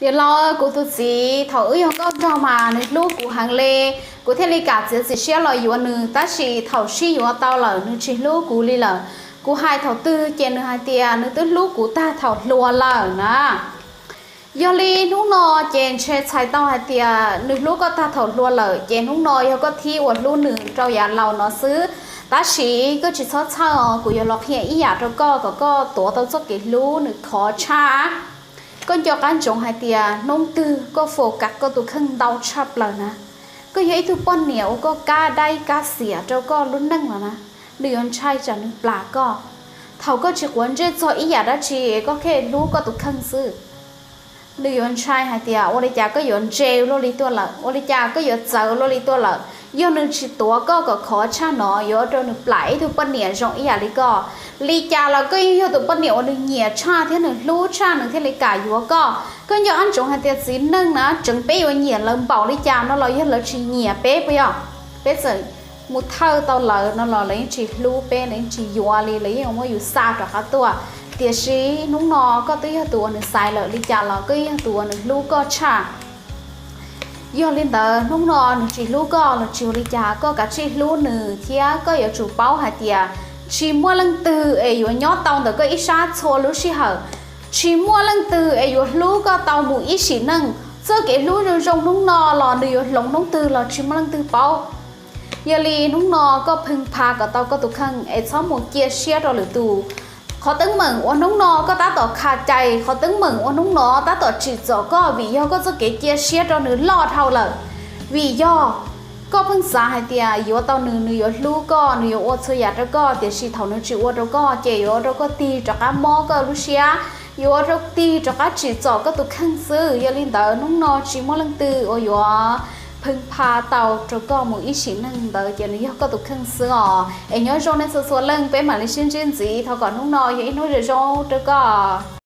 เดี๋ยวรอกูตัวสีเถายังก็รอมาในลูกกูหางเลกูเทลิกาเสียสิเชียลอยอยู่นึงตาชีเถาชีอยู่เตาเหล่านึงชีลูกกูลีเหล่ากูหายเถาตื้อเจนนึงหายเตียนึงตื้อลูกกูตาเถาลัวเหล่านะยอลีนุ่งนอเจนเชใช้เตาหายเตียนึงลูกก็ตาเถาลัวเหล่าเจนนุ่งนอยเขาก็ที่อวดลูกหนึ่งเจ้าอย่าเราเนาะซื้อตาชีก็จิตซอเช่ากูอย่าล็อกเฮียอีหยาแล้วก็ตัวเต้าสักกี่ลูกหนึ่งขอช้าก็ยกการจงหายเตียน้องตื้อก็โฟกัสก็ตัวขึ้นเดาชับเลยนะก็ยัยทุกป้อนเหนียวก็กล้าได้กล้าเสียเจ้าก็ลุ้นนั่งแล้วนะเดือนชายจะนึกปลาก็เขาก็จะวนเจจอยอีหยาได้ชีก็แค่รู้ก็ตัวขึ้นซื้อเดือนชายหายเตียวันนี้จาก็ย้อนเจลโลลิตัวละวันนี้จาก็ย้อนเจอโลลิตัวละย้อนนึกชิตัวก็ขอชาหนอย้อนโดนนึกปลายทุกป้อนเหนียวจงอีหยาลิก็ลีจาเราก็ย้อนตัวป้อนเหนียวนึกเหนียชาที่นึกรู้ชานึกที่ลิกาอยู่ก็ย้อนอันจงหายเตียสีนึงนะจังเป้ยเหนียเริ่มเบาลิจาnóเราย้อนเราชีเหนียเป้ไปอ่ะเป้เสยmột thao tao lỡ nó là lấy chỉ lưu bên lấy chỉ dọa lấy ông mới xa cho cả tua tiệt sĩ nung nọ có tới tua nữa sai lỡ đi chả lỡ cái tua nữa lưu có chả do lên tờ nung nọ nữa chỉ lưu có là chiều đi chả có cả chỉ lưu nữa thia có ở chủ báo hạt tiệt chỉ mua lần từ ấy vừa nhót tao tờ có ít sát xô lưu xí hở chỉ mua lần từ ấy vừa lưu có tao mũi ít xí nâng sơ cái lưu rồi trong nung nọ là nữa lồng nung từ là chỉ mua lần từ báoยาลีนุ่งนอก็พึงพากับเตาก็ตุกขังไอ้ซ้อมหมูเกียเชียรอหรือตูเขาตึงเหมือนว่านุ่งนอก็ตาต่อคาใจเขาตึงเหมือนว่านุ่งนอตาต่อจีจ่อก็วิยอก็จะเกียเชียรอหรือล่อเท่าเลยวิยอก็พึงสาหายเตียอยู่ว่าเตาหนึ่งอยู่ลูกก็อยู่ว่าเสียแล้วก็เดี๋ยวชีเท่านึงจีว่าเราก็เจียวเราก็ตีจากการมอก็ลูเชียอยู่ว่าเราตีจากการจีจ่อก็ตุกขังซื้อยาลีเตอนุ่งนอจีมอลังตือโอ้ยพึ่งพาเตาจะก็มืออีชิ้นหนึ่งเดี๋ยวจะนี้ก็ตุกขึ้นเสือไอ้ย้อยโจในส่วนเรื่องเป็นหมายเลขชิ้นจีเท่าก่อนนุ่งนอยอย่างนี้น้อยเดี๋ยวโจจะก็